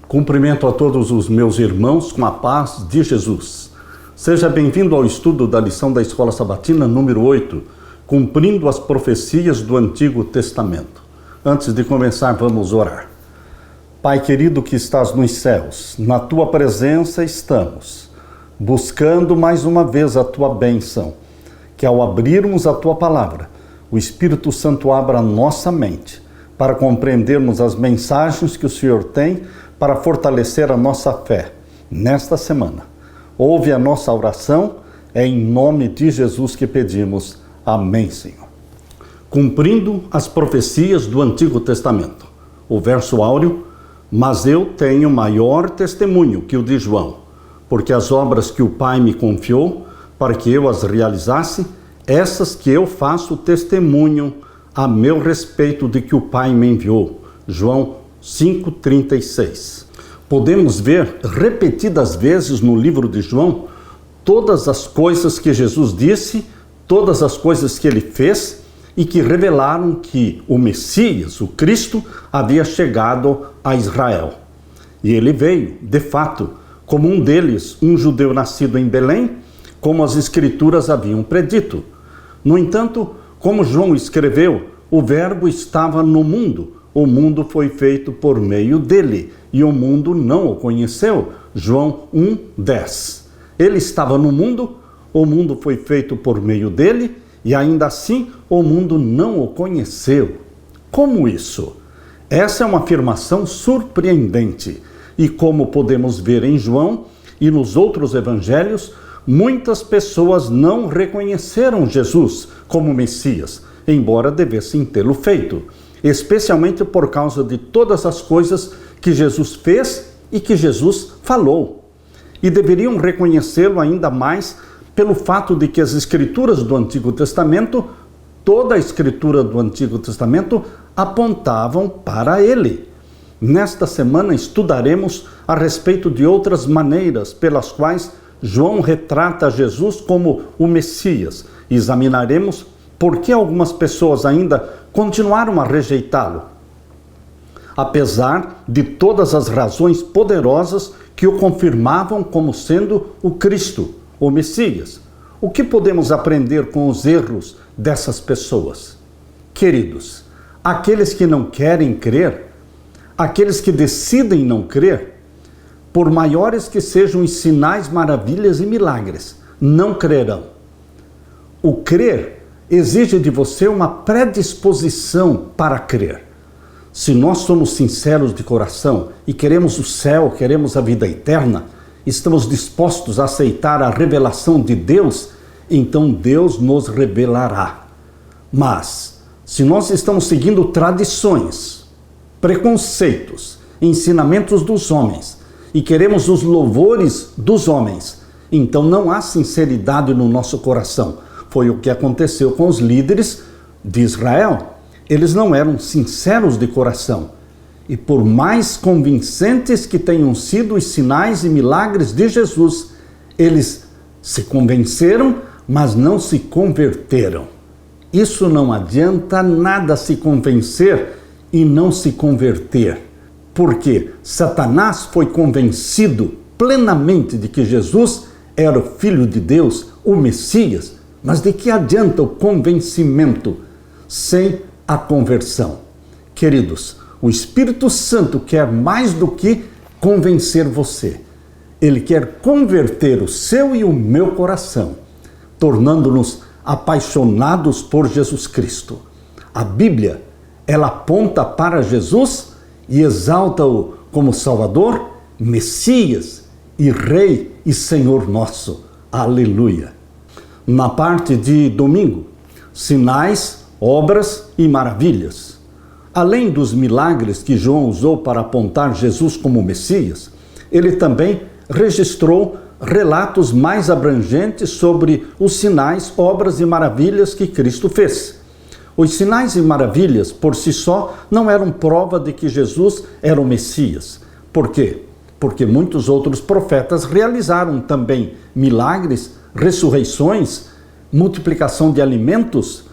Cumprimento a todos os meus irmãos com a paz de Jesus. Seja bem-vindo ao estudo da lição da Escola Sabatina número 8, cumprindo as profecias do Antigo Testamento. Antes de começar, vamos orar. Pai querido que estás nos céus, na Tua presença estamos, buscando mais uma vez a Tua bênção, que ao abrirmos a Tua palavra, o Espírito Santo abra a nossa mente, para compreendermos as mensagens que o Senhor tem para fortalecer a nossa fé nesta semana. Ouve a nossa oração, é em nome de Jesus que pedimos. Amém, Senhor. Cumprindo as profecias do Antigo Testamento. O verso áureo: mas eu tenho maior testemunho que o de João, porque as obras que o Pai me confiou, para que eu as realizasse, essas que eu faço testemunho a meu respeito de que o Pai me enviou. João 5,36. Podemos ver repetidas vezes no livro de João todas as coisas que Jesus disse, todas as coisas que ele fez e que revelaram que o Messias, o Cristo, havia chegado a Israel. E ele veio, de fato, como um deles, um judeu nascido em Belém, como as Escrituras haviam predito. No entanto, como João escreveu, o Verbo estava no mundo, o mundo foi feito por meio dele, e o mundo não o conheceu. João 1:10. Ele estava no mundo, o mundo foi feito por meio dele, e ainda assim o mundo não o conheceu. Como isso? Essa é uma afirmação surpreendente, e como podemos ver em João e nos outros evangelhos, muitas pessoas não reconheceram Jesus como Messias, embora devessem tê-lo feito, especialmente por causa de todas as coisas que Jesus fez e que Jesus falou. E deveriam reconhecê-lo ainda mais pelo fato de que as Escrituras do Antigo Testamento, toda a Escritura do Antigo Testamento, apontavam para ele. Nesta semana estudaremos a respeito de outras maneiras pelas quais João retrata Jesus como o Messias. Examinaremos por que algumas pessoas ainda continuaram a rejeitá-lo, apesar de todas as razões poderosas que o confirmavam como sendo o Cristo, o Messias. O que podemos aprender com os erros dessas pessoas? Queridos, aqueles que não querem crer, aqueles que decidem não crer, por maiores que sejam os sinais, maravilhas e milagres, não crerão. O crer exige de você uma predisposição para crer. Se nós somos sinceros de coração e queremos o céu, queremos a vida eterna, estamos dispostos a aceitar a revelação de Deus, então Deus nos revelará. Mas, se nós estamos seguindo tradições, preconceitos, ensinamentos dos homens e queremos os louvores dos homens, então não há sinceridade no nosso coração. Foi o que aconteceu com os líderes de Israel. Eles não eram sinceros de coração. E por mais convincentes que tenham sido os sinais e milagres de Jesus, eles se convenceram, mas não se converteram. Isso não adianta nada, se convencer e não se converter. Porque Satanás foi convencido plenamente de que Jesus era o Filho de Deus, o Messias. Mas de que adianta o convencimento sem a conversão? Queridos, o Espírito Santo quer mais do que convencer você. Ele quer converter o seu e o meu coração, tornando-nos apaixonados por Jesus Cristo. A Bíblia, ela aponta para Jesus e exalta-o como Salvador, Messias e Rei e Senhor nosso. Aleluia! Na parte de domingo, sinais, obras e maravilhas. Além dos milagres que João usou para apontar Jesus como Messias, ele também registrou relatos mais abrangentes sobre os sinais, obras e maravilhas que Cristo fez. Os sinais e maravilhas, por si só, não eram prova de que Jesus era o Messias. Por quê? Porque muitos outros profetas realizaram também milagres, ressurreições, multiplicação de alimentos,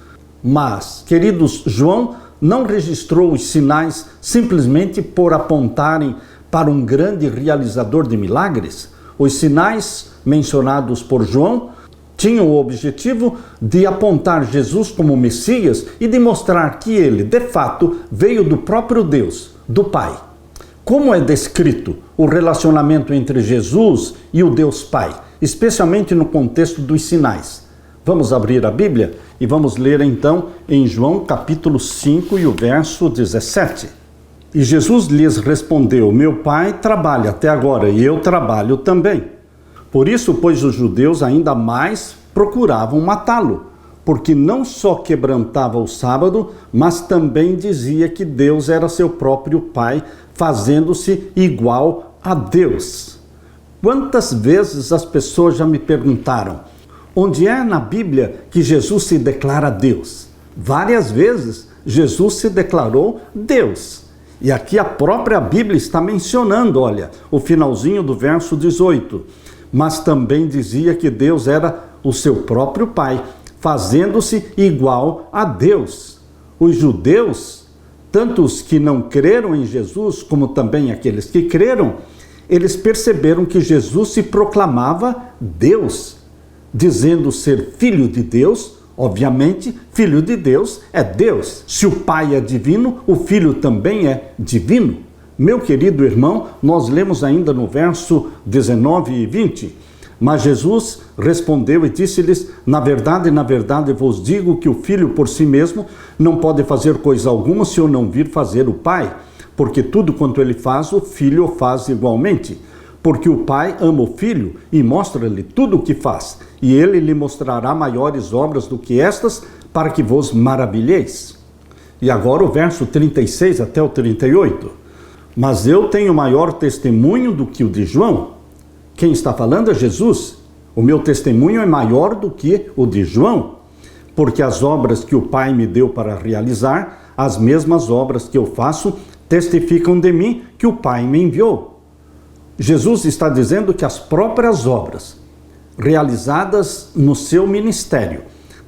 mas, queridos, João não registrou os sinais simplesmente por apontarem para um grande realizador de milagres? Os sinais mencionados por João tinham o objetivo de apontar Jesus como Messias e de mostrar que ele, de fato, veio do próprio Deus, do Pai. Como é descrito o relacionamento entre Jesus e o Deus Pai, especialmente no contexto dos sinais? Vamos abrir a Bíblia e vamos ler então em João capítulo 5 e o verso 17. E Jesus lhes respondeu: meu Pai trabalha até agora e eu trabalho também. Por isso, pois, os judeus ainda mais procuravam matá-lo, porque não só quebrantava o sábado, mas também dizia que Deus era seu próprio Pai, fazendo-se igual a Deus. Quantas vezes as pessoas já me perguntaram: onde é na Bíblia que Jesus se declara Deus? Várias vezes Jesus se declarou Deus. E aqui a própria Bíblia está mencionando, olha, o finalzinho do verso 18. Mas também dizia que Deus era o seu próprio Pai, fazendo-se igual a Deus. Os judeus, tanto os que não creram em Jesus, como também aqueles que creram, eles perceberam que Jesus se proclamava Deus, dizendo ser filho de Deus. Obviamente, filho de Deus é Deus. Se o Pai é divino, o Filho também é divino. Meu querido irmão, nós lemos ainda no verso 19 e 20. Mas Jesus respondeu e disse-lhes: na verdade vos digo que o Filho por si mesmo não pode fazer coisa alguma se eu não vir fazer o Pai, porque tudo quanto ele faz, o Filho o faz igualmente. Porque o Pai ama o Filho e mostra-lhe tudo o que faz, e ele lhe mostrará maiores obras do que estas, para que vos maravilheis. E agora o verso 36 até o 38. Mas eu tenho maior testemunho do que o de João. Quem está falando é Jesus. O meu testemunho é maior do que o de João, porque as obras que o Pai me deu para realizar, as mesmas obras que eu faço, testificam de mim que o Pai me enviou. Jesus está dizendo que as próprias obras realizadas no seu ministério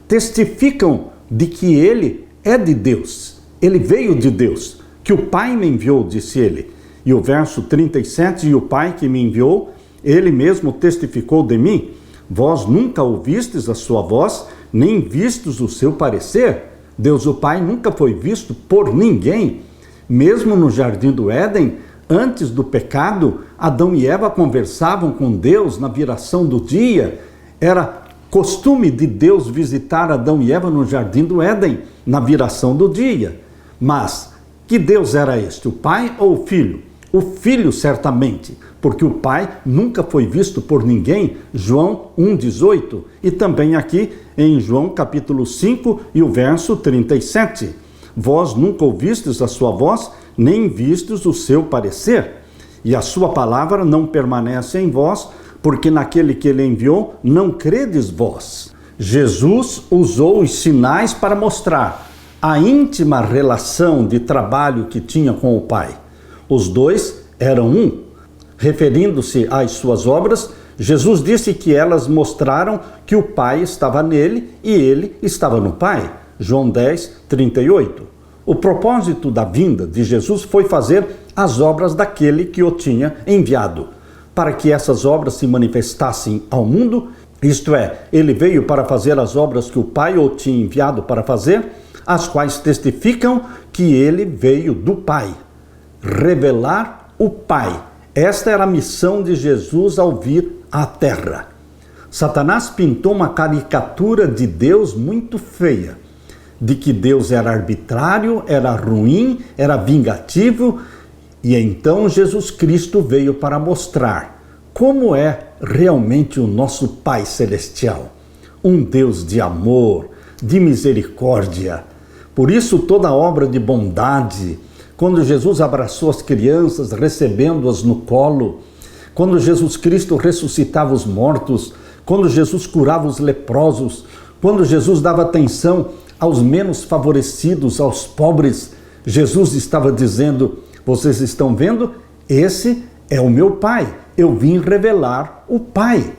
testificam de que ele é de Deus, ele veio de Deus, que o Pai me enviou, disse ele. E o verso 37, e o Pai que me enviou, ele mesmo testificou de mim. Vós nunca ouvistes a sua voz, nem vistes o seu parecer. Deus o Pai nunca foi visto por ninguém. Mesmo no jardim do Éden, antes do pecado, Adão e Eva conversavam com Deus na viração do dia. Era costume de Deus visitar Adão e Eva no jardim do Éden, na viração do dia. Mas que Deus era este, o Pai ou o Filho? O Filho, certamente, porque o Pai nunca foi visto por ninguém, João 1,18, e também aqui em João capítulo 5 e o verso 37. Vós nunca ouvistes a sua voz, nem vistes o seu parecer, e a sua palavra não permanece em vós, porque naquele que ele enviou não credes vós. Jesus usou os sinais para mostrar a íntima relação de trabalho que tinha com o Pai. Os dois eram um. Referindo-se às suas obras, Jesus disse que elas mostraram que o Pai estava nele e ele estava no Pai. João 10, 38. O propósito da vinda de Jesus foi fazer as obras daquele que o tinha enviado, para que essas obras se manifestassem ao mundo, isto é, ele veio para fazer as obras que o Pai o tinha enviado para fazer, as quais testificam que ele veio do Pai. Revelar o Pai. Esta era a missão de Jesus ao vir à Terra. Satanás pintou uma caricatura de Deus muito feia, de que Deus era arbitrário, era ruim, era vingativo, e então Jesus Cristo veio para mostrar como é realmente o nosso Pai Celestial. Um Deus de amor, de misericórdia. Por isso toda obra de bondade, quando Jesus abraçou as crianças, recebendo-as no colo, quando Jesus Cristo ressuscitava os mortos, quando Jesus curava os leprosos, quando Jesus dava atenção aos menos favorecidos, aos pobres, Jesus estava dizendo: vocês estão vendo? Esse é o meu Pai. Eu vim revelar o Pai.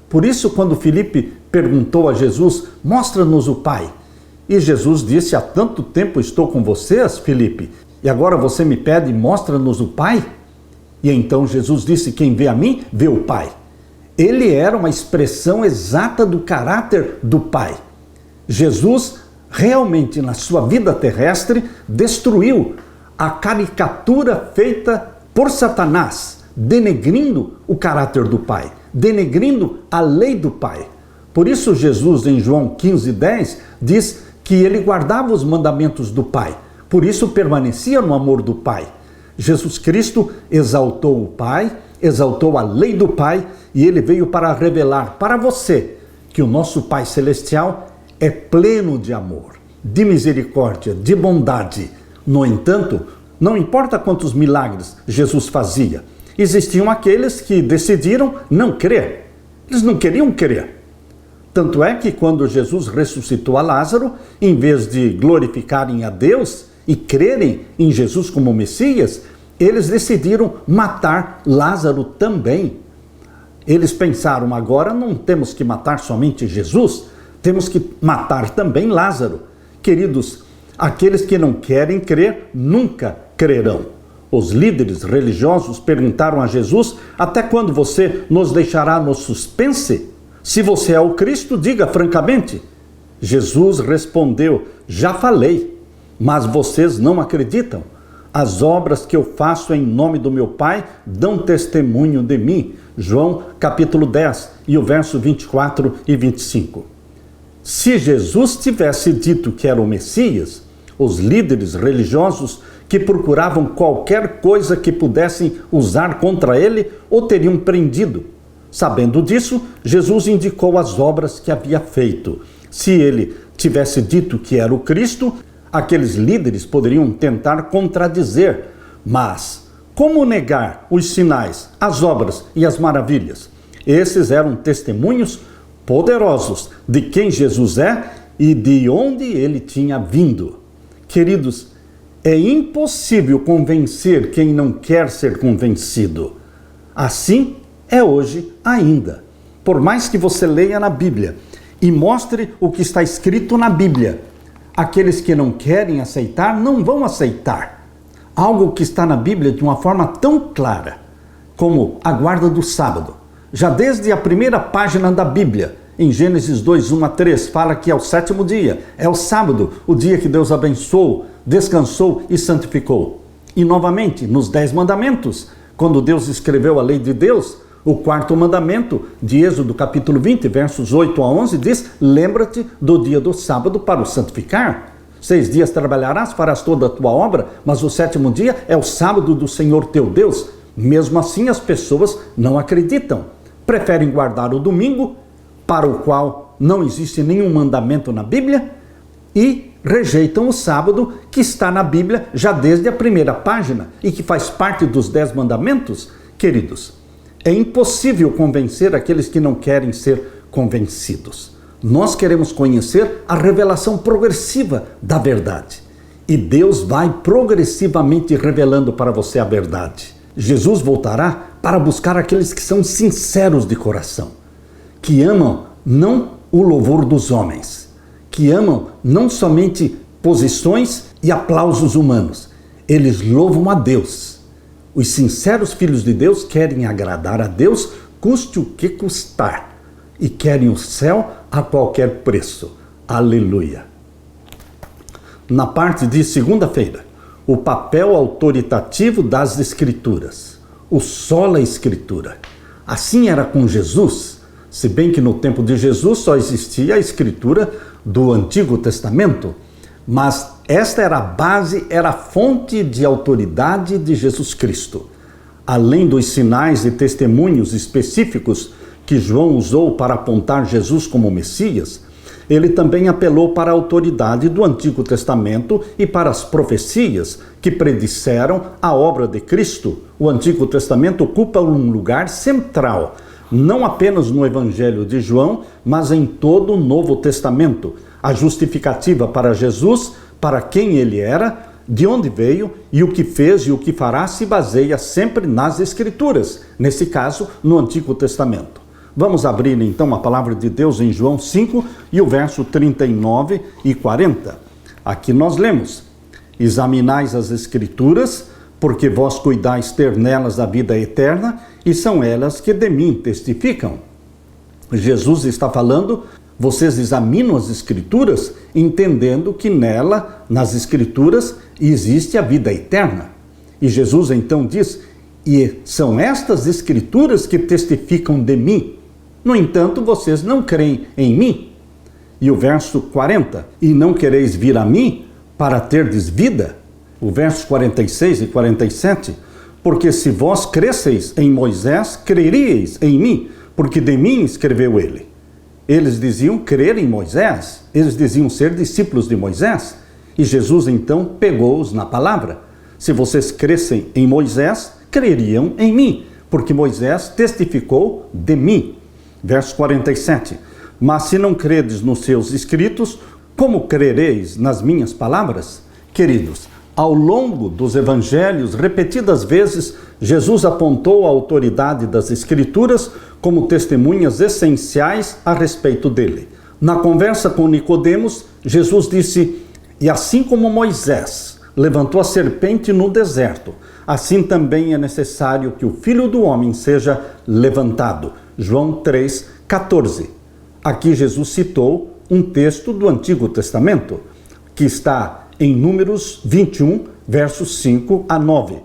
Por isso, quando Filipe perguntou a Jesus: mostra-nos o Pai. E Jesus disse: há tanto tempo estou com vocês, Filipe, e agora você me pede: mostra-nos o Pai? E então Jesus disse: quem vê a mim, vê o Pai. Ele era uma expressão exata do caráter do Pai. Jesus realmente, na sua vida terrestre, destruiu a caricatura feita por Satanás, denegrindo o caráter do Pai, denegrindo a lei do Pai. Por isso Jesus, em João 15:10, diz que ele guardava os mandamentos do Pai, por isso permanecia no amor do Pai. Jesus Cristo exaltou o Pai, exaltou a lei do Pai, e ele veio para revelar para você que o nosso Pai Celestial é pleno de amor, de misericórdia, de bondade. No entanto, não importa quantos milagres Jesus fazia, existiam aqueles que decidiram não crer. Eles não queriam crer. Tanto é que quando Jesus ressuscitou a Lázaro, em vez de glorificarem a Deus e crerem em Jesus como Messias, eles decidiram matar Lázaro também. Eles pensaram: agora não temos que matar somente Jesus, temos que matar também Lázaro. Queridos, aqueles que não querem crer nunca crerão. Os líderes religiosos perguntaram a Jesus: até quando você nos deixará no suspense? Se você é o Cristo, diga francamente. Jesus respondeu: já falei, mas vocês não acreditam. As obras que eu faço em nome do meu Pai dão testemunho de mim. João capítulo 10 e o verso 24 e 25. Se Jesus tivesse dito que era o Messias, os líderes religiosos que procuravam qualquer coisa que pudessem usar contra ele o teriam prendido. Sabendo disso, Jesus indicou as obras que havia feito. Se ele tivesse dito que era o Cristo, aqueles líderes poderiam tentar contradizer. Mas como negar os sinais, as obras e as maravilhas? Esses eram testemunhos poderosos de quem Jesus é e de onde ele tinha vindo. Queridos, é impossível convencer quem não quer ser convencido. Assim é hoje ainda. Por mais que você leia na Bíblia e mostre o que está escrito na Bíblia, aqueles que não querem aceitar não vão aceitar. Algo que está na Bíblia de uma forma tão clara, como a guarda do sábado. Já desde a primeira página da Bíblia, em Gênesis 2, 1-3, fala que é o sétimo dia, é o sábado, o dia que Deus abençoou, descansou e santificou. E novamente, nos 10 mandamentos, quando Deus escreveu a lei de Deus, o quarto mandamento de Êxodo capítulo 20, versos 8-11, diz: lembra-te do dia do sábado para o santificar. 6 dias trabalharás, farás toda a tua obra, mas o sétimo dia é o sábado do Senhor teu Deus. Mesmo assim, as pessoas não acreditam. Preferem guardar o domingo, para o qual não existe nenhum mandamento na Bíblia, e rejeitam o sábado, que está na Bíblia já desde a primeira página e que faz parte dos 10 mandamentos. Queridos, é impossível convencer aqueles que não querem ser convencidos. Nós queremos conhecer a revelação progressiva da verdade. E Deus vai progressivamente revelando para você a verdade. Jesus voltará para buscar aqueles que são sinceros de coração, que amam não o louvor dos homens, que amam não somente posições e aplausos humanos. Eles louvam a Deus. Os sinceros filhos de Deus querem agradar a Deus, custe o que custar, e querem o céu a qualquer preço. Aleluia! Na parte de segunda-feira, o papel autoritativo das Escrituras, o sola Escritura. Assim era com Jesus, se bem que no tempo de Jesus só existia a Escritura do Antigo Testamento, mas esta era a base, era a fonte de autoridade de Jesus Cristo. Além dos sinais e testemunhos específicos que João usou para apontar Jesus como Messias, ele também apelou para a autoridade do Antigo Testamento e para as profecias que predisseram a obra de Cristo. O Antigo Testamento ocupa um lugar central, não apenas no Evangelho de João, mas em todo o Novo Testamento. A justificativa para Jesus, para quem ele era, de onde veio e o que fez e o que fará se baseia sempre nas Escrituras, nesse caso, no Antigo Testamento. Vamos abrir então a palavra de Deus em João 5 e o verso 39 e 40. Aqui nós lemos: examinais as Escrituras, porque vós cuidais ter nelas a vida eterna, e são elas que de mim testificam. Jesus está falando, vocês examinam as Escrituras, entendendo que nela, nas Escrituras, existe a vida eterna. E Jesus então diz, e são estas Escrituras que testificam de mim. No entanto, vocês não creem em mim. E o verso 40, e não quereis vir a mim para terdes vida? O verso 46 e 47, porque se vós cresceis em Moisés, creríeis em mim, porque de mim escreveu ele. Eles diziam crer em Moisés, eles diziam ser discípulos de Moisés, e Jesus então pegou-os na palavra. Se vocês crescem em Moisés, creriam em mim, porque Moisés testificou de mim. Verso 47, mas se não credes nos seus escritos, como crereis nas minhas palavras? Queridos, ao longo dos evangelhos, repetidas vezes, Jesus apontou a autoridade das Escrituras como testemunhas essenciais a respeito dele. Na conversa com Nicodemos, Jesus disse, e assim como Moisés levantou a serpente no deserto, assim também é necessário que o Filho do Homem seja levantado. João 3,14. Aqui Jesus citou um texto do Antigo Testamento, que está em Números 21, versos 5 a 9.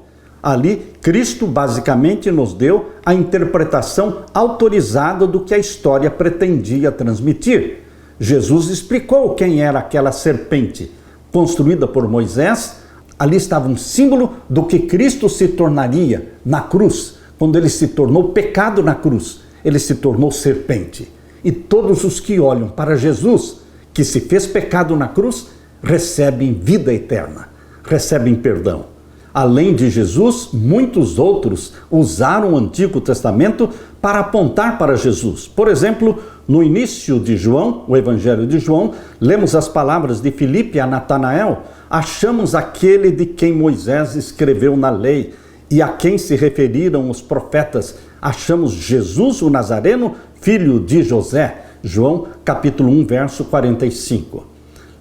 Ali, Cristo basicamente nos deu a interpretação autorizada do que a história pretendia transmitir. Jesus explicou quem era aquela serpente construída por Moisés. Ali estava um símbolo do que Cristo se tornaria na cruz. Quando ele se tornou pecado na cruz, ele se tornou serpente. E todos os que olham para Jesus, que se fez pecado na cruz, recebem vida eterna, recebem perdão. Além de Jesus, muitos outros usaram o Antigo Testamento para apontar para Jesus. Por exemplo, no início de João, o Evangelho de João, lemos as palavras de Filipe a Natanael, achamos aquele de quem Moisés escreveu na lei e a quem se referiram os profetas, achamos Jesus o Nazareno, filho de José. João capítulo 1, verso 45.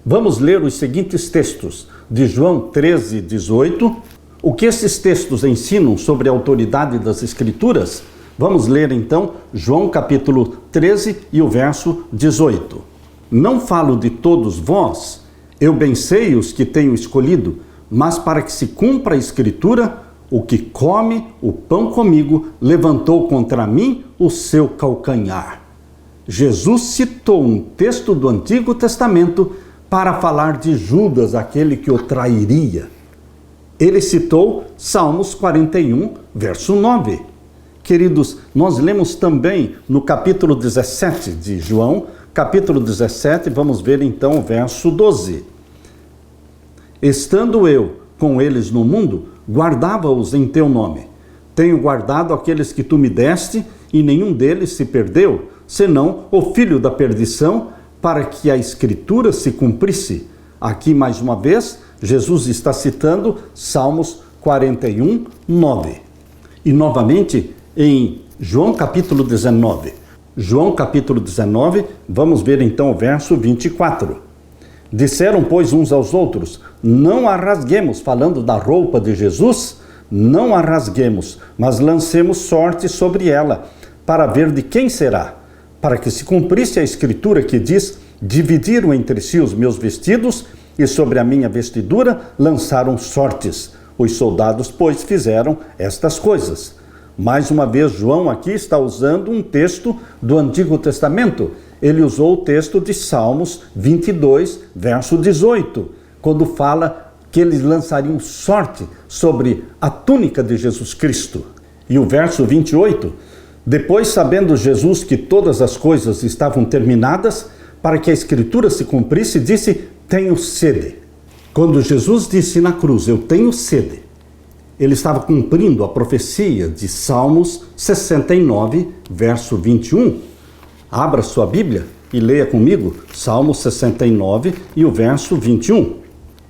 Vamos ler os seguintes textos de João 13, 18. O que esses textos ensinam sobre a autoridade das Escrituras? Vamos ler então João capítulo 13 e o verso 18. Não falo de todos vós, eu bem sei os que tenho escolhido, mas para que se cumpra a Escritura, o que come o pão comigo levantou contra mim o seu calcanhar. Jesus citou um texto do Antigo Testamento para falar de Judas, aquele que o trairia. Ele citou Salmos 41, verso 9. Queridos, nós lemos também no capítulo 17 de João, capítulo 17, vamos ver então o verso 12. Estando eu com eles no mundo, guardava-os em teu nome. Tenho guardado aqueles que tu me deste, e nenhum deles se perdeu, senão o filho da perdição, para que a Escritura se cumprisse. Aqui, mais uma vez, Jesus está citando Salmos 41, 9. E, novamente, em João capítulo 19. João capítulo 19, vamos ver então o verso 24. Disseram, pois, uns aos outros, não a rasguemos, falando da roupa de Jesus, não a rasguemos, mas lancemos sorte sobre ela, para ver de quem será, para que se cumprisse a Escritura que diz, dividiram entre si os meus vestidos, e sobre a minha vestidura lançaram sortes. Os soldados, pois, fizeram estas coisas. Mais uma vez, João aqui está usando um texto do Antigo Testamento. Ele usou o texto de Salmos 22, verso 18, quando fala que eles lançariam sorte sobre a túnica de Jesus Cristo. E o verso 28, depois, sabendo Jesus que todas as coisas estavam terminadas, para que a Escritura se cumprisse, disse, tenho sede. Quando Jesus disse na cruz, eu tenho sede, ele estava cumprindo a profecia de Salmos 69, verso 21. Abra sua Bíblia e leia comigo Salmos 69 e o verso 21.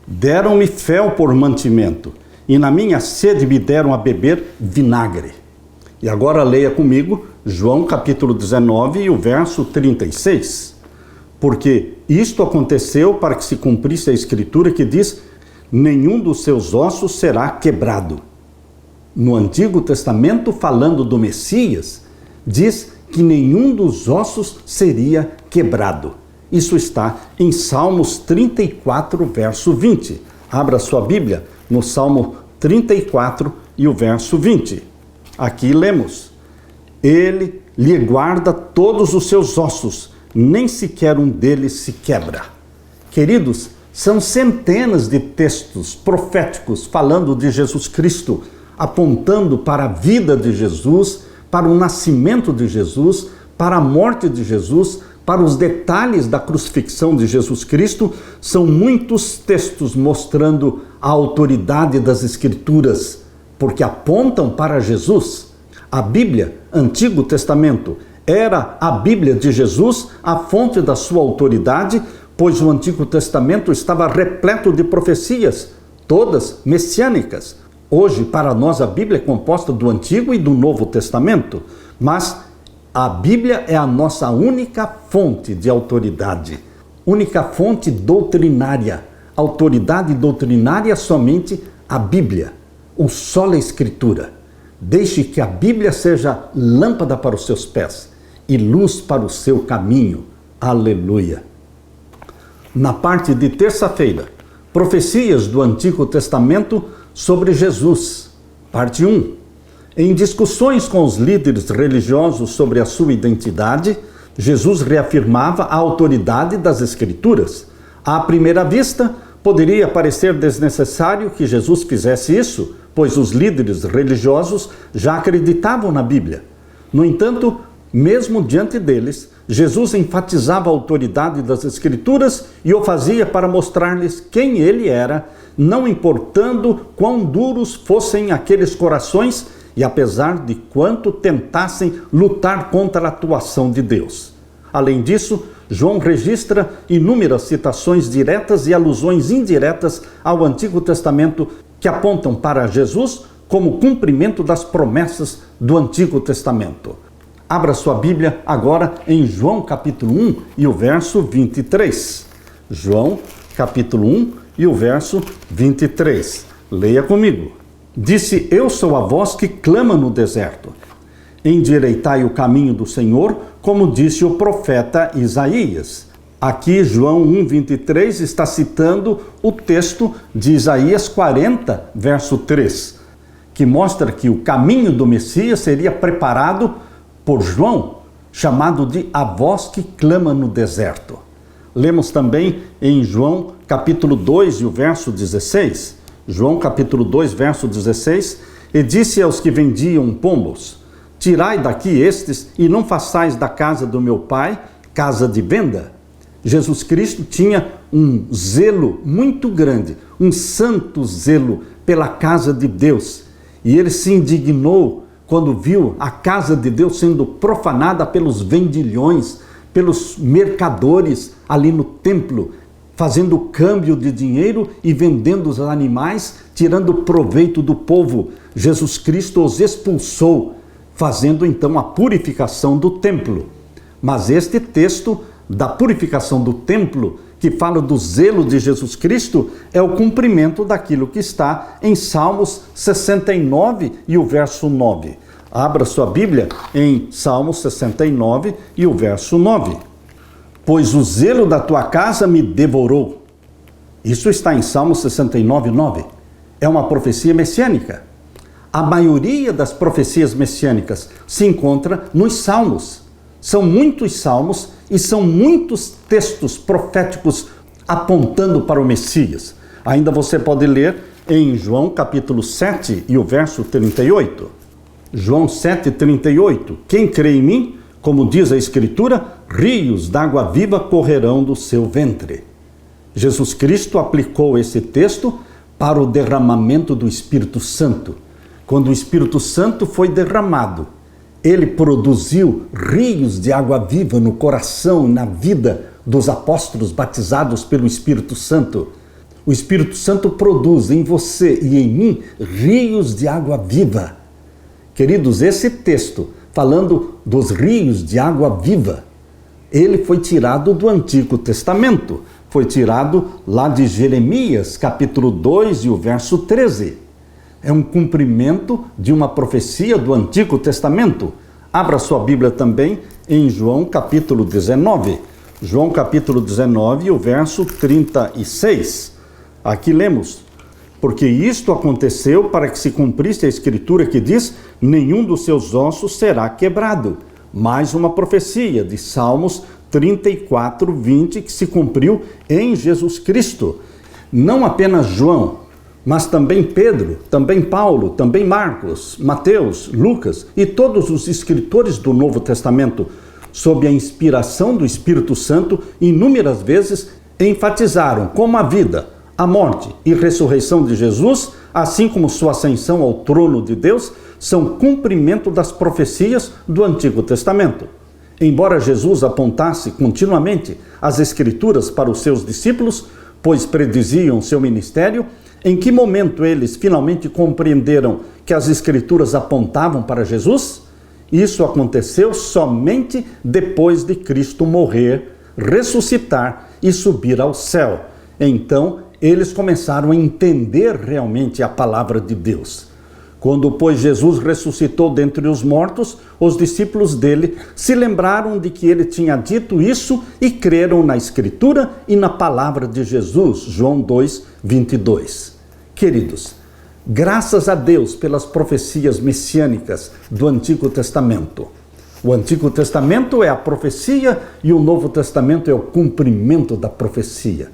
Deram-me fel por mantimento, e na minha sede me deram a beber vinagre. E agora leia comigo João capítulo 19 e o verso 36. Porque isto aconteceu para que se cumprisse a Escritura que diz, nenhum dos seus ossos será quebrado. no Antigo Testamento, falando do Messias, diz que nenhum dos ossos seria quebrado. Isso está em Salmos 34, verso 20. Abra sua Bíblia no Salmo 34 e o verso 20. Aqui lemos: Ele lhe guarda todos os seus ossos, nem sequer um deles se quebra. Queridos, são centenas de textos proféticos falando de Jesus Cristo, apontando para a vida de Jesus, para o nascimento de Jesus, para a morte de Jesus, para os detalhes da crucifixão de Jesus Cristo. São muitos textos mostrando a autoridade das Escrituras, porque apontam para Jesus. A Bíblia, Antigo Testamento, era a Bíblia de Jesus, a fonte da sua autoridade, pois o Antigo Testamento estava repleto de profecias, todas messiânicas. Hoje, para nós, a Bíblia é composta do Antigo e do Novo Testamento, mas a Bíblia é a nossa única fonte de autoridade, única fonte doutrinária. Autoridade doutrinária somente a Bíblia, o sola Escritura. Deixe que a Bíblia seja lâmpada para os seus pés e luz para o seu caminho. Aleluia! Na parte de terça-feira, profecias do Antigo Testamento sobre Jesus, parte 1. Em discussões com os líderes religiosos sobre a sua identidade, Jesus reafirmava a autoridade das Escrituras. À primeira vista, poderia parecer desnecessário que Jesus fizesse isso, pois os líderes religiosos já acreditavam na Bíblia. No entanto, mesmo diante deles, Jesus enfatizava a autoridade das Escrituras e o fazia para mostrar-lhes quem ele era, não importando quão duros fossem aqueles corações e apesar de quanto tentassem lutar contra a atuação de Deus. Além disso, João registra inúmeras citações diretas e alusões indiretas ao Antigo Testamento que apontam para Jesus como cumprimento das promessas do Antigo Testamento. Abra sua Bíblia agora em João capítulo 1 e o verso 23. João capítulo 1 e o verso 23. Leia comigo. Disse: Eu sou a voz que clama no deserto. Endireitai o caminho do Senhor, como disse o profeta Isaías. Aqui João 1:23 está citando o texto de Isaías 40, verso 3, que mostra que o caminho do Messias seria preparado por João, chamado de a voz que clama no deserto. Lemos também em João capítulo 2 e o verso 16. João capítulo 2, verso 16. E disse aos que vendiam pombos: Tirai daqui estes e não façais da casa do meu pai casa de venda. Jesus Cristo tinha um zelo muito grande, um santo zelo pela casa de Deus. E ele se indignou quando viu a casa de Deus sendo profanada pelos vendilhões, pelos mercadores ali no templo, fazendo câmbio de dinheiro e vendendo os animais, tirando proveito do povo. Jesus Cristo os expulsou, fazendo então a purificação do templo. Mas este texto da purificação do templo, que fala do zelo de Jesus Cristo, é o cumprimento daquilo que está em Salmos 69 e o verso 9. Abra sua Bíblia em Salmos 69 e o verso 9. Pois o zelo da tua casa me devorou. Isso está em Salmos 69, 9. É uma profecia messiânica. A maioria das profecias messiânicas se encontra nos Salmos. São muitos salmos e são muitos textos proféticos apontando para o Messias. Ainda você pode ler em João capítulo 7 e o verso 38. João 7, 38. Quem crê em mim, como diz a Escritura, rios d'água viva correrão do seu ventre. Jesus Cristo aplicou esse texto para o derramamento do Espírito Santo. Quando o Espírito Santo foi derramado, ele produziu rios de água viva no coração e na vida dos apóstolos batizados pelo Espírito Santo. O Espírito Santo produz em você e em mim rios de água viva. Queridos, esse texto, falando dos rios de água viva, ele foi tirado do Antigo Testamento. Foi tirado lá de Jeremias, capítulo 2 e o verso 13. É um cumprimento de uma profecia do Antigo Testamento. Abra sua Bíblia também em João capítulo 19. João capítulo 19, o verso 36. Aqui lemos: porque isto aconteceu para que se cumprisse a escritura que diz: nenhum dos seus ossos será quebrado. Mais uma profecia de Salmos 34, 20, que se cumpriu em Jesus Cristo. Não apenas João, mas também Pedro, também Paulo, também Marcos, Mateus, Lucas e todos os escritores do Novo Testamento, sob a inspiração do Espírito Santo, inúmeras vezes enfatizaram como a vida, a morte e ressurreição de Jesus, assim como sua ascensão ao trono de Deus, são cumprimento das profecias do Antigo Testamento. Embora Jesus apontasse continuamente as Escrituras para os seus discípulos, pois prediziam seu ministério, em que momento eles finalmente compreenderam que as Escrituras apontavam para Jesus? Isso aconteceu somente depois de Cristo morrer, ressuscitar e subir ao céu. Então, eles começaram a entender realmente a palavra de Deus. Quando, pois, Jesus ressuscitou dentre os mortos, os discípulos dele se lembraram de que ele tinha dito isso e creram na Escritura e na palavra de Jesus. João 2, 22. Queridos, graças a Deus pelas profecias messiânicas do Antigo Testamento. O Antigo Testamento é a profecia e o Novo Testamento é o cumprimento da profecia.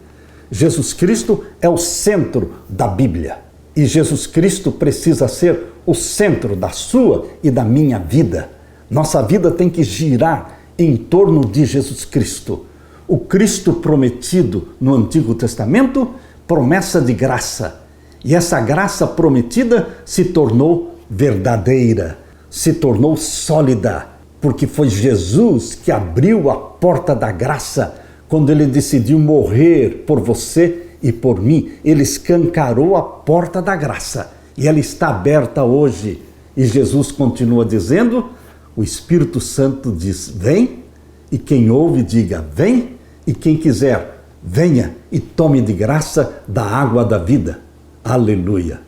Jesus Cristo é o centro da Bíblia. E Jesus Cristo precisa ser o centro da sua e da minha vida. Nossa vida tem que girar em torno de Jesus Cristo. O Cristo prometido no Antigo Testamento, promessa de graça. E essa graça prometida se tornou verdadeira, se tornou sólida, porque foi Jesus que abriu a porta da graça quando ele decidiu morrer por você e por mim. Ele escancarou a porta da graça e ela está aberta hoje. E Jesus continua dizendo, o Espírito Santo diz, vem, e quem ouve diga, vem, e quem quiser, venha e tome de graça da água da vida. Aleluia!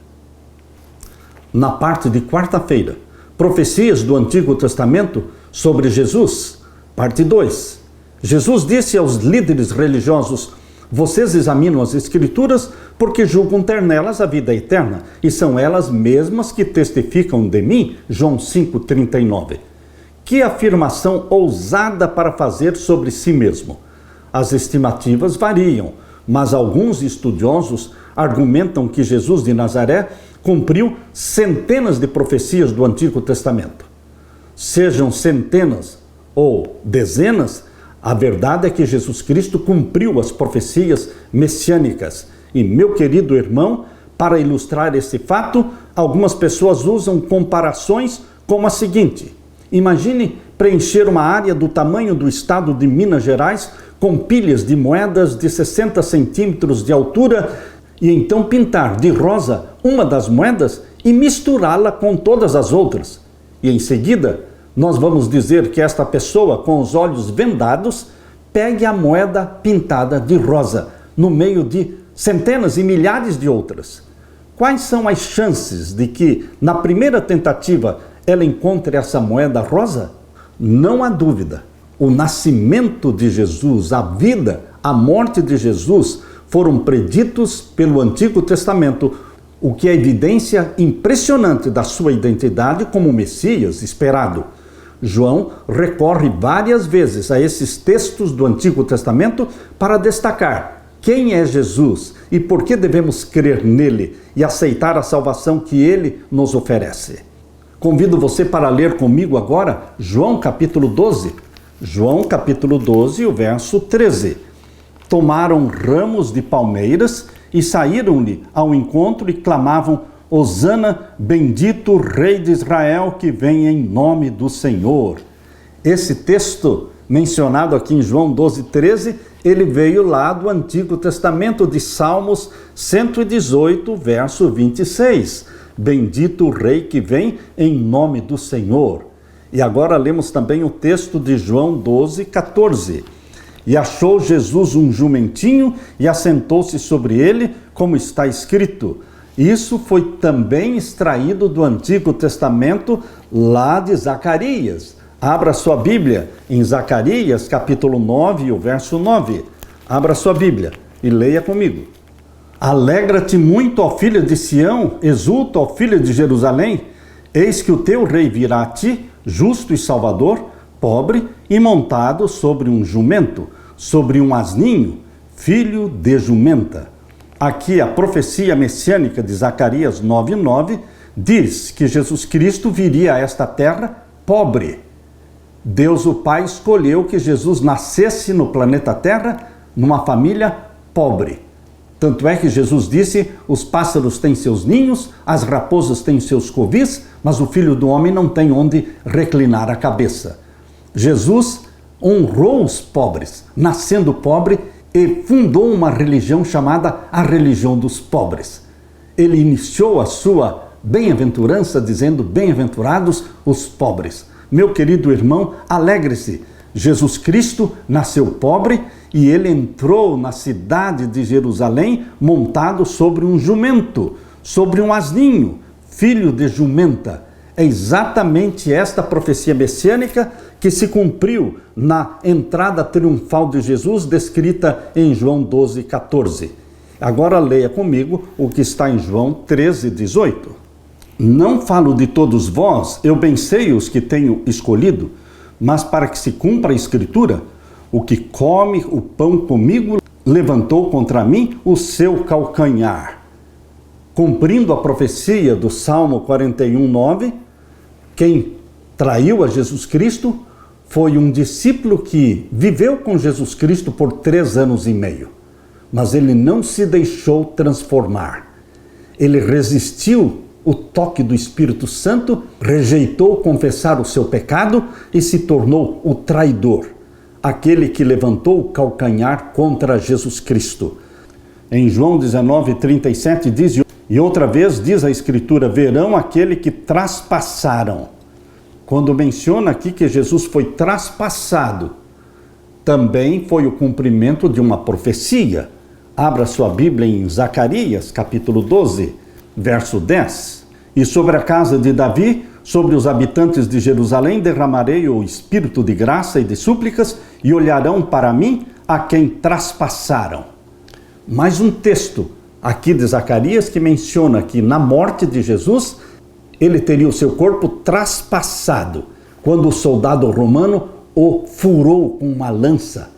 Na parte de quarta-feira, profecias do Antigo Testamento sobre Jesus, parte 2. Jesus disse aos líderes religiosos, vocês examinam as Escrituras porque julgam ter nelas a vida eterna, e são elas mesmas que testificam de mim. João 5,39. Que afirmação ousada para fazer sobre si mesmo. As estimativas variam, mas alguns estudiosos argumentam que Jesus de Nazaré cumpriu centenas de profecias do Antigo Testamento. Sejam centenas ou dezenas, a verdade é que Jesus Cristo cumpriu as profecias messiânicas. E, meu querido irmão, para ilustrar esse fato, algumas pessoas usam comparações como a seguinte. Imagine preencher uma área do tamanho do estado de Minas Gerais com pilhas de moedas de 60 centímetros de altura e então pintar de rosa uma das moedas e misturá-la com todas as outras. E em seguida, nós vamos dizer que esta pessoa, com os olhos vendados, pegue a moeda pintada de rosa, no meio de centenas e milhares de outras. Quais são as chances de que, na primeira tentativa, ela encontre essa moeda rosa? Não há dúvida. O nascimento de Jesus, a vida, a morte de Jesus foram preditos pelo Antigo Testamento, o que é evidência impressionante da sua identidade como Messias esperado. João recorre várias vezes a esses textos do Antigo Testamento para destacar quem é Jesus e por que devemos crer nele e aceitar a salvação que ele nos oferece. Convido você para ler comigo agora João capítulo 12. João capítulo 12, o verso 13. Tomaram ramos de palmeiras e saíram-lhe ao encontro e clamavam, Hosana, bendito o Rei de Israel que vem em nome do Senhor. Esse texto mencionado aqui em João 12, 13, ele veio lá do Antigo Testamento de Salmos 118, verso 26. Bendito o Rei que vem em nome do Senhor. E agora lemos também o texto de João 12, 14. E achou Jesus um jumentinho e assentou-se sobre ele, como está escrito, Isso foi também extraído do Antigo Testamento, lá de Zacarias. Abra sua Bíblia em Zacarias, capítulo 9, o verso 9. Abra sua Bíblia e leia comigo. Alegra-te muito, ó filha de Sião, exulta, ó filha de Jerusalém, eis que o teu rei virá a ti, justo e salvador, pobre e montado sobre um jumento, sobre um asninho, filho de jumenta. Aqui a profecia messiânica de Zacarias 9:9 diz que Jesus Cristo viria a esta terra pobre. Deus o Pai escolheu que Jesus nascesse no planeta Terra numa família pobre. Tanto é que Jesus disse: os pássaros têm seus ninhos, as raposas têm seus covis, mas o Filho do Homem não tem onde reclinar a cabeça. Jesus honrou os pobres, nascendo pobre, e fundou uma religião chamada a religião dos pobres. Ele iniciou a sua bem-aventurança dizendo: bem-aventurados os pobres. Meu querido irmão, alegre-se. Jesus Cristo nasceu pobre e ele entrou na cidade de Jerusalém montado sobre um jumento, sobre um asninho, filho de jumenta. É exatamente esta profecia messiânica que se cumpriu na entrada triunfal de Jesus, descrita em João 12:14. Agora leia comigo o que está em João 13:18. Não falo de todos vós, eu bem sei os que tenho escolhido, mas para que se cumpra a Escritura, o que come o pão comigo levantou contra mim o seu calcanhar. Cumprindo a profecia do Salmo 41:9, quem traiu a Jesus Cristo foi um discípulo que viveu com Jesus Cristo por 3 anos e meio, mas ele não se deixou transformar. Ele resistiu o toque do Espírito Santo, rejeitou confessar o seu pecado e se tornou o traidor, aquele que levantou o calcanhar contra Jesus Cristo. Em João 19:37 diz: e outra vez diz a Escritura, verão aquele que traspassaram. Quando menciona aqui que Jesus foi traspassado, também foi o cumprimento de uma profecia. Abra sua Bíblia em Zacarias, capítulo 12, verso 10. E sobre a casa de Davi, sobre os habitantes de Jerusalém, derramarei o espírito de graça e de súplicas, e olharão para mim a quem traspassaram. Mais um texto aqui de Zacarias que menciona que na morte de Jesus, ele teria o seu corpo traspassado, quando o soldado romano o furou com uma lança.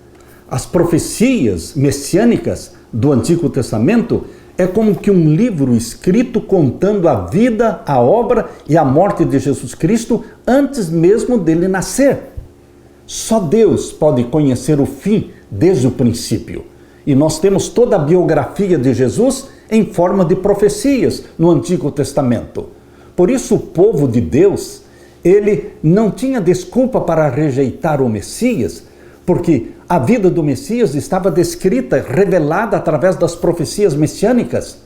As profecias messiânicas do Antigo Testamento é como que um livro escrito contando a vida, a obra e a morte de Jesus Cristo antes mesmo dele nascer. Só Deus pode conhecer o fim desde o princípio. E nós temos toda a biografia de Jesus em forma de profecias no Antigo Testamento. Por isso o povo de Deus, ele não tinha desculpa para rejeitar o Messias, porque a vida do Messias estava descrita, revelada através das profecias messiânicas.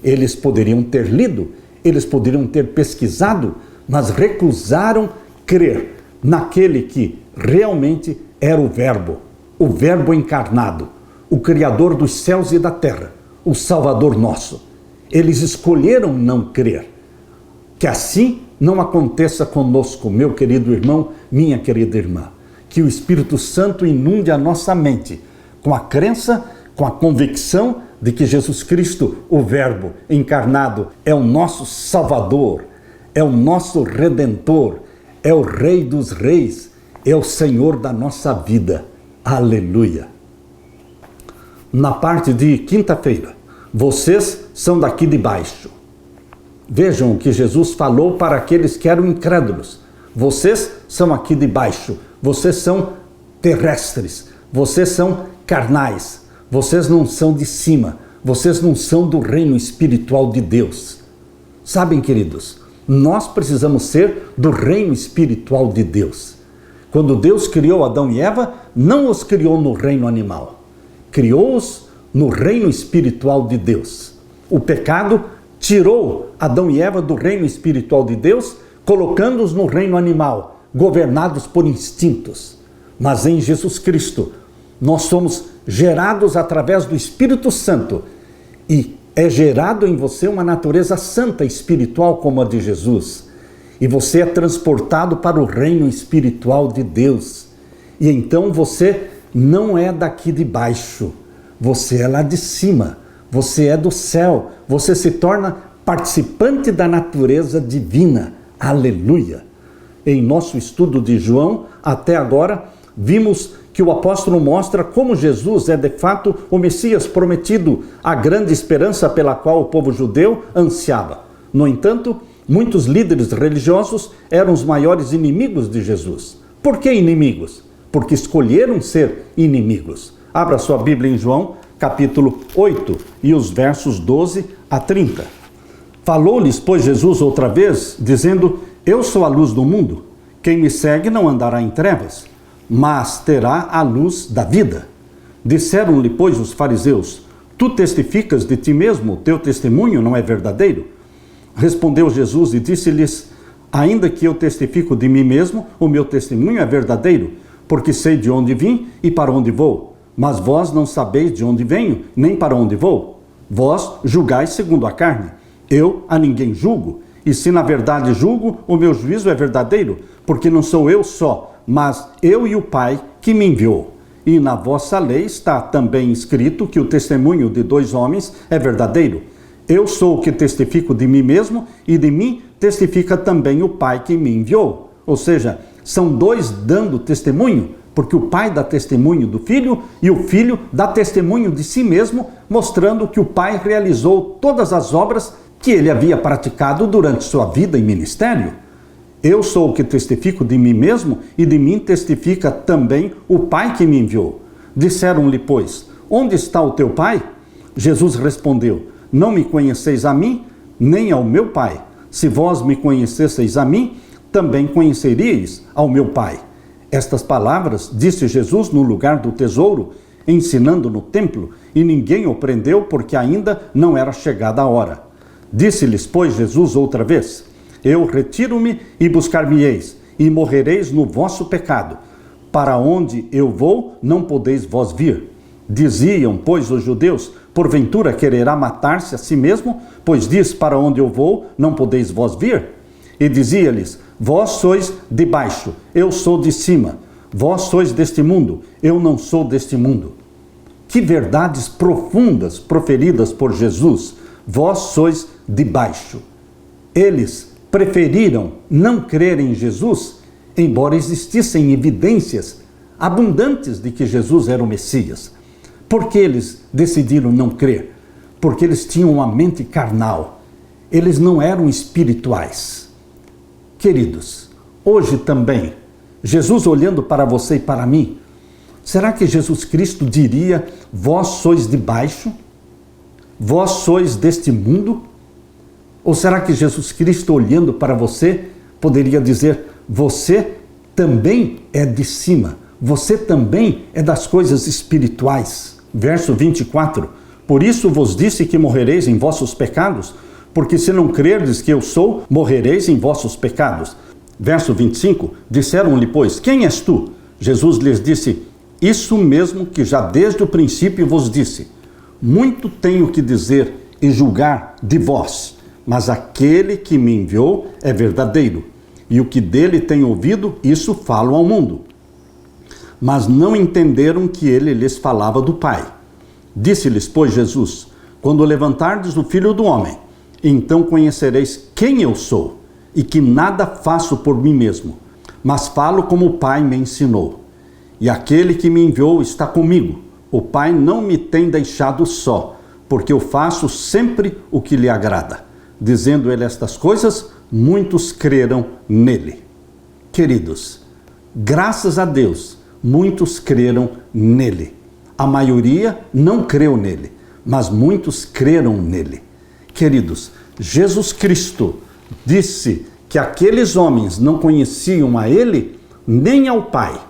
Eles poderiam ter lido, eles poderiam ter pesquisado, mas recusaram crer naquele que realmente era o Verbo encarnado, o Criador dos céus e da terra, o Salvador nosso. Eles escolheram não crer. Que assim não aconteça conosco, meu querido irmão, minha querida irmã. Que o Espírito Santo inunde a nossa mente com a crença, com a convicção de que Jesus Cristo, o Verbo encarnado, é o nosso Salvador, é o nosso Redentor, é o Rei dos Reis, é o Senhor da nossa vida. Aleluia! Na parte de quinta-feira, vocês são daqui de baixo. Vejam o que Jesus falou para aqueles que eram incrédulos. Vocês são aqui de baixo, vocês são terrestres, vocês são carnais, vocês não são de cima, vocês não são do reino espiritual de Deus. Sabem, queridos, nós precisamos ser do reino espiritual de Deus. Quando Deus criou Adão e Eva, não os criou no reino animal, criou-os no reino espiritual de Deus. O pecado tirou Adão e Eva do reino espiritual de Deus, colocando-os no reino animal, governados por instintos. Mas em Jesus Cristo, nós somos gerados através do Espírito Santo e é gerado em você uma natureza santa espiritual como a de Jesus. E você é transportado para o reino espiritual de Deus. E então você não é daqui de baixo, você é lá de cima, você é do céu, você se torna participante da natureza divina. Aleluia! Em nosso estudo de João, até agora, vimos que o apóstolo mostra como Jesus é de fato o Messias prometido, a grande esperança pela qual o povo judeu ansiava. No entanto, muitos líderes religiosos eram os maiores inimigos de Jesus. Por que inimigos? Porque escolheram ser inimigos. Abra sua Bíblia em João, capítulo 8, e os versos 12 a 30. Falou-lhes, pois, Jesus outra vez, dizendo: Eu sou a luz do mundo. Quem me segue não andará em trevas, mas terá a luz da vida. Disseram-lhe, pois, os fariseus: Tu testificas de ti mesmo, o teu testemunho não é verdadeiro? Respondeu Jesus e disse-lhes: Ainda que eu testifico de mim mesmo, o meu testemunho é verdadeiro, porque sei de onde vim e para onde vou. Mas vós não sabeis de onde venho, nem para onde vou. Vós julgais segundo a carne. Eu a ninguém julgo. E se na verdade julgo, o meu juízo é verdadeiro, porque não sou eu só, mas eu e o Pai que me enviou. E na vossa lei está também escrito que o testemunho de dois homens é verdadeiro. Eu sou o que testifico de mim mesmo, e de mim testifica também o Pai que me enviou. Ou seja, são dois dando testemunho, porque o Pai dá testemunho do Filho e o Filho dá testemunho de si mesmo, mostrando que o Pai realizou todas as obras que ele havia praticado durante sua vida e ministério. Eu sou o que testifico de mim mesmo, e de mim testifica também o Pai que me enviou. Disseram-lhe, pois: Onde está o teu Pai? Jesus respondeu: Não me conheceis a mim, nem ao meu Pai. Se vós me conhecesseis a mim, também conheceríeis ao meu Pai. Estas palavras disse Jesus no lugar do tesouro, ensinando no templo, e ninguém o prendeu, porque ainda não era chegada a hora. Disse-lhes, pois, Jesus outra vez: Eu retiro-me e buscar-me-eis, e morrereis no vosso pecado. Para onde eu vou, não podeis vós vir. Diziam, pois, os judeus: Porventura quererá matar-se a si mesmo? Pois diz: Para onde eu vou, não podeis vós vir. E dizia-lhes: Vós sois de baixo, eu sou de cima. Vós sois deste mundo, eu não sou deste mundo. Que verdades profundas proferidas por Jesus. Vós sois de baixo. Eles preferiram não crer em Jesus, embora existissem evidências abundantes de que Jesus era o Messias. Por que eles decidiram não crer? Porque eles tinham uma mente carnal. Eles não eram espirituais. Queridos, hoje também, Jesus olhando para você e para mim, será que Jesus Cristo diria: Vós sois de baixo? Vós sois deste mundo? Ou será que Jesus Cristo, olhando para você, poderia dizer: Você também é de cima, você também é das coisas espirituais? Verso 24: Por isso vos disse que morrereis em vossos pecados, porque se não crerdes que eu sou, morrereis em vossos pecados. Verso 25: Disseram-lhe, pois: Quem és tu? Jesus lhes disse: Isso mesmo que já desde o princípio vos disse. Muito tenho que dizer e julgar de vós, mas aquele que me enviou é verdadeiro, e o que dele tenho ouvido, isso falo ao mundo. Mas não entenderam que ele lhes falava do Pai. Disse-lhes, pois, Jesus: Quando levantardes o Filho do Homem, então conhecereis quem eu sou, e que nada faço por mim mesmo, mas falo como o Pai me ensinou. E aquele que me enviou está comigo. O Pai não me tem deixado só, porque eu faço sempre o que lhe agrada. Dizendo ele estas coisas, muitos creram nele. Queridos, graças a Deus, muitos creram nele. A maioria não creu nele, mas muitos creram nele. Queridos, Jesus Cristo disse que aqueles homens não conheciam a ele nem ao Pai.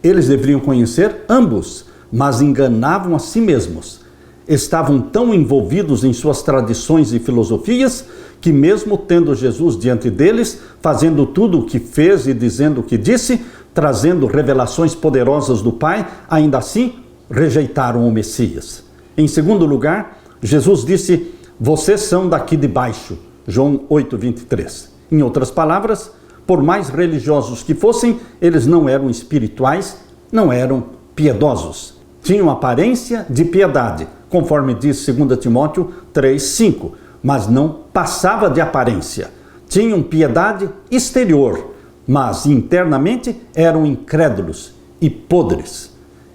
Eles deveriam conhecer ambos, mas enganavam a si mesmos. Estavam tão envolvidos em suas tradições e filosofias que, mesmo tendo Jesus diante deles, fazendo tudo o que fez e dizendo o que disse, trazendo revelações poderosas do Pai, ainda assim rejeitaram o Messias. Em segundo lugar, Jesus disse Vocês são daqui de baixo. João 8:23. Em outras palavras, por mais religiosos que fossem, eles não eram espirituais, não eram piedosos. Tinham aparência de piedade, conforme diz 2 Timóteo 3:5, mas não passava de aparência. Tinham piedade exterior, mas internamente eram incrédulos e podres.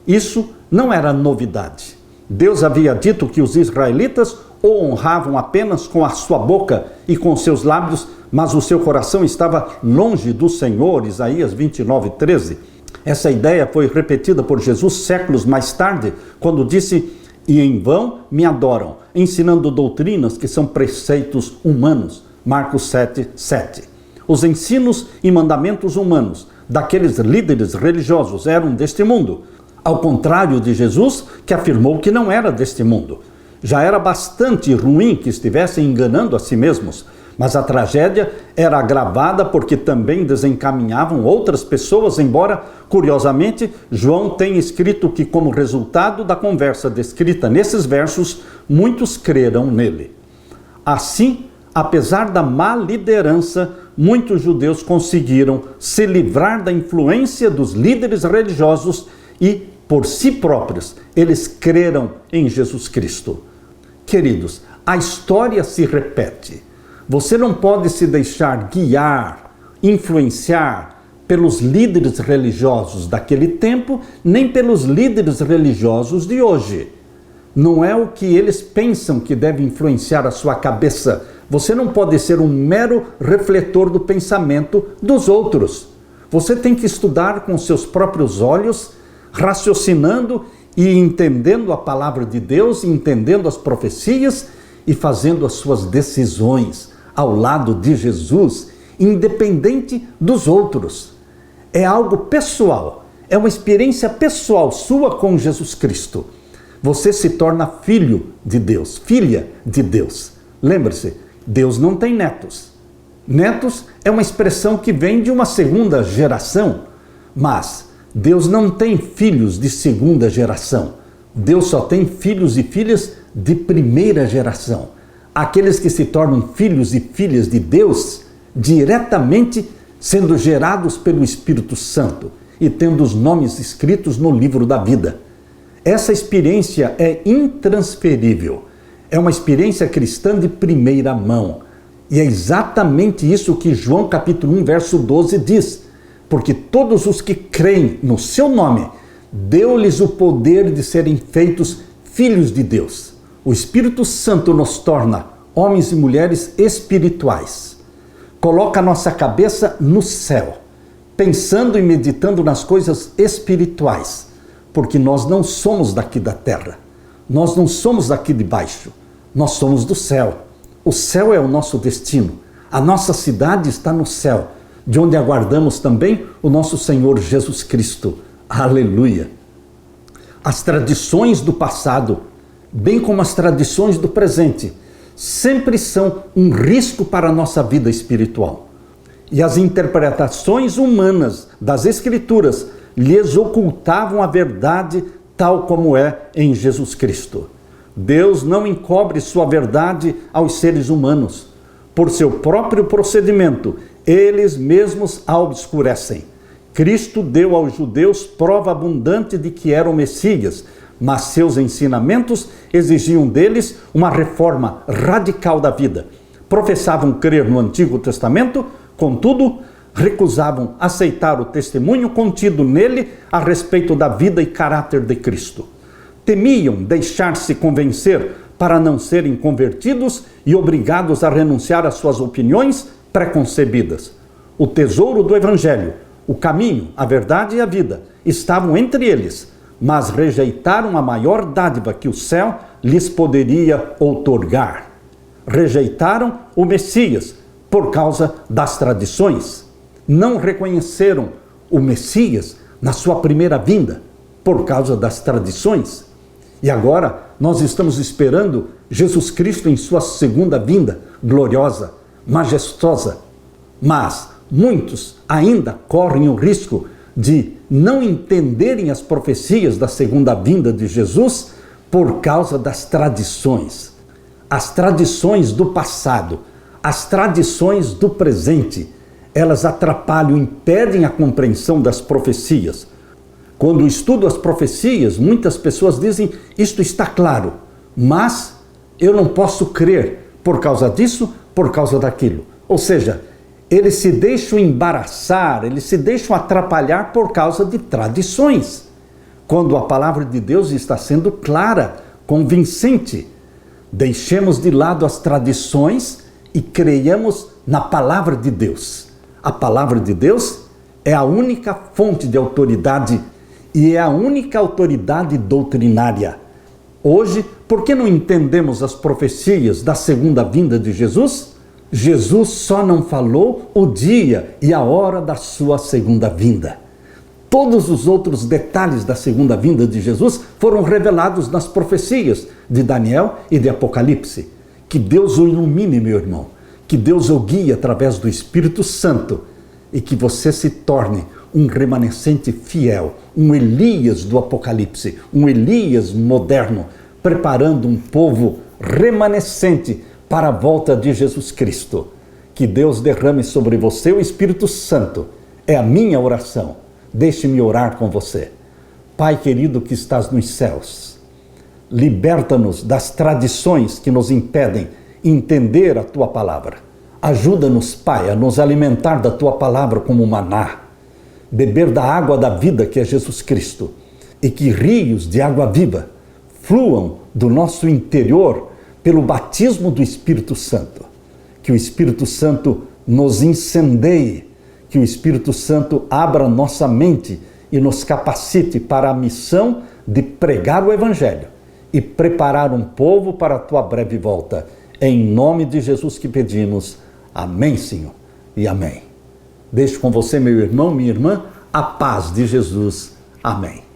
Isso não era novidade. Deus havia dito que os israelitas o honravam apenas com a sua boca e com seus lábios, mas o seu coração estava longe do Senhor, Isaías 29:13. Essa ideia foi repetida por Jesus séculos mais tarde, quando disse: "E em vão me adoram, ensinando doutrinas que são preceitos humanos." Marcos 7:7. Os ensinos e mandamentos humanos daqueles líderes religiosos eram deste mundo, ao contrário de Jesus, que afirmou que não era deste mundo. Já era bastante ruim que estivessem enganando a si mesmos, mas a tragédia era agravada porque também desencaminhavam outras pessoas, embora, curiosamente, João tenha escrito que, como resultado da conversa descrita nesses versos, muitos creram nele. Assim, apesar da má liderança, muitos judeus conseguiram se livrar da influência dos líderes religiosos e, por si próprios, eles creram em Jesus Cristo. Queridos, a história se repete. Você não pode se deixar guiar, influenciar pelos líderes religiosos daquele tempo, nem pelos líderes religiosos de hoje. Não é o que eles pensam que deve influenciar a sua cabeça. Você não pode ser um mero refletor do pensamento dos outros. Você tem que estudar com seus próprios olhos, raciocinando e entendendo a palavra de Deus, entendendo as profecias e fazendo as suas decisões ao lado de Jesus, independente dos outros. É algo pessoal, é uma experiência pessoal sua com Jesus Cristo. Você se torna filho de Deus, filha de Deus. Lembre-se, Deus não tem netos. Netos é uma expressão que vem de uma segunda geração, mas Deus não tem filhos de segunda geração. Deus só tem filhos e filhas de primeira geração. Aqueles que se tornam filhos e filhas de Deus diretamente sendo gerados pelo Espírito Santo e tendo os nomes escritos no livro da vida. Essa experiência é intransferível. É uma experiência cristã de primeira mão. E é exatamente isso que João capítulo 1, verso 12 diz. Porque todos os que creem no seu nome, deu-lhes o poder de serem feitos filhos de Deus. O Espírito Santo nos torna homens e mulheres espirituais. Coloca a nossa cabeça no céu, pensando e meditando nas coisas espirituais, porque nós não somos daqui da terra, nós não somos daqui de baixo, nós somos do céu. O céu é o nosso destino, a nossa cidade está no céu, de onde aguardamos também o nosso Senhor Jesus Cristo. Aleluia! As tradições do passado, bem como as tradições do presente, sempre são um risco para a nossa vida espiritual. E as interpretações humanas das Escrituras lhes ocultavam a verdade tal como é em Jesus Cristo. Deus não encobre sua verdade aos seres humanos. Por seu próprio procedimento, eles mesmos a obscurecem. Cristo deu aos judeus prova abundante de que era o Messias, mas seus ensinamentos exigiam deles uma reforma radical da vida. Professavam crer no Antigo Testamento, contudo, recusavam aceitar o testemunho contido nele a respeito da vida e caráter de Cristo. Temiam deixar-se convencer para não serem convertidos e obrigados a renunciar às suas opiniões preconcebidas. O tesouro do Evangelho, o caminho, a verdade e a vida estavam entre eles, mas rejeitaram a maior dádiva que o céu lhes poderia outorgar. Rejeitaram o Messias por causa das tradições. Não reconheceram o Messias na sua primeira vinda por causa das tradições. E agora nós estamos esperando Jesus Cristo em sua segunda vinda, gloriosa, majestosa. Mas muitos ainda correm o risco de não entenderem as profecias da segunda vinda de Jesus por causa das tradições. as tradições do passado, as tradições do presente, elas atrapalham, impedem a compreensão das profecias. Quando estudo as profecias, muitas pessoas dizem, isto está claro, mas eu não posso crer por causa disso, por causa daquilo. Ou seja, eles se deixam embaraçar, eles se deixam atrapalhar por causa de tradições. Quando a palavra de Deus está sendo clara, convincente, deixemos de lado as tradições e creiamos na palavra de Deus. A palavra de Deus é a única fonte de autoridade e é a única autoridade doutrinária. Hoje, por que não entendemos as profecias da segunda vinda de Jesus? Jesus só não falou o dia e a hora da sua segunda vinda. Todos os outros detalhes da segunda vinda de Jesus foram revelados nas profecias de Daniel e de Apocalipse. Que Deus o ilumine, meu irmão. Que Deus o guie através do Espírito Santo e que você se torne um remanescente fiel, um Elias do Apocalipse, um Elias moderno, preparando um povo remanescente para a volta de Jesus Cristo. Que Deus derrame sobre você o Espírito Santo. É a minha oração. Deixe-me orar com você. Pai querido que estás nos céus, liberta-nos das tradições que nos impedem entender a Tua palavra. Ajuda-nos, Pai, a nos alimentar da Tua palavra como maná, beber da água da vida que é Jesus Cristo, e que rios de água viva fluam do nosso interior pelo batismo do Espírito Santo. Que o Espírito Santo nos incendeie, que o Espírito Santo abra nossa mente e nos capacite para a missão de pregar o Evangelho e preparar um povo para a Tua breve volta. Em nome de Jesus que pedimos. Amém, Senhor, e amém. Deixo com você, meu irmão, minha irmã, a paz de Jesus. Amém.